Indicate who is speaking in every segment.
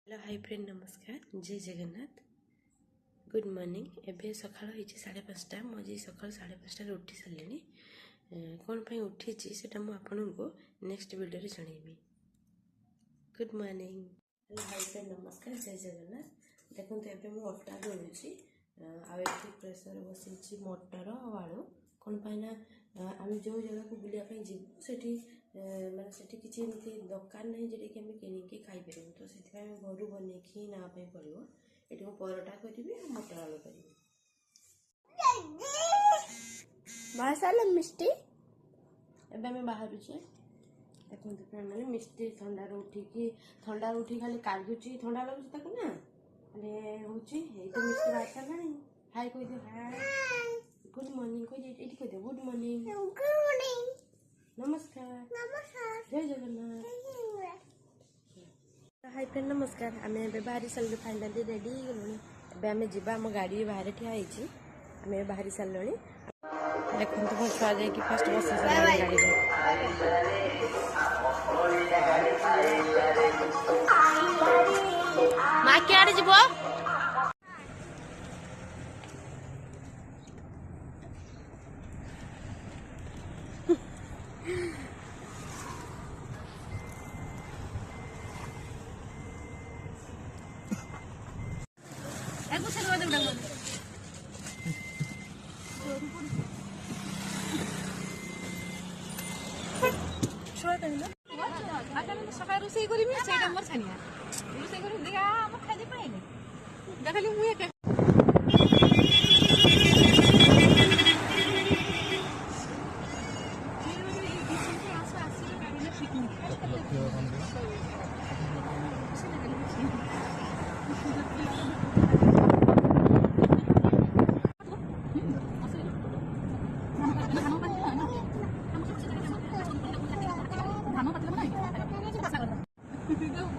Speaker 1: Hello hi friend नमस्कार जय Jagannath good morning एबे सकाळ होइछि 5:30 मुझे सकाळ 5:30 उठी सारे कौन पर उठी से आपको नेक्स्ट वीडियो रे जणैबी। Good morning hello hi friend नमस्कार जय जगन्नाथ। देखो एबे मु अटा दौड़ी आठ प्रेसर बसई मटर आलू कौन पाइना आम जो जगह को बुलाया जीवु से माने सेठी किसी एमती दुकान नहीं जेटा कि आम किणिकी खाईपर तो से घर बनई ना पड़ो ये परोटा करी मटर आलू करी मिष्टी एबे आम बाहर देखते मैंने मिष्टी थंडार उठिकी खाली काजुची थंडा लगुच ना खाली हूँ तो मिष्टी बाहर सारा हाय कह दियो हाय गुड मॉर्निंग कह दियो गुड मॉर्निंग नमस्कार जय जगन्नाथ हाय फ्रेंड नमस्कार आम बाहरी सारे फाइनाली रेडी गलुणी आम जा आम गाड़ी बाहर ठिया आम बाहरी सारे देखते मो छुआ जा फास्ट बस गाड़ी माँ क्या जीव
Speaker 2: सकाळ रोषे करी ସେଇଟା ମୋର ଛାନିଆ ରୋଷେଇ କରି ଦେଖା ଆମ ଖାଇ ପାଇଲେ ଦେଖାଲି ମୁଁ ଏକା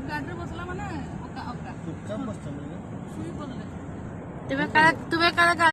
Speaker 2: गाड़ी बसला माने
Speaker 1: तुम्हें कल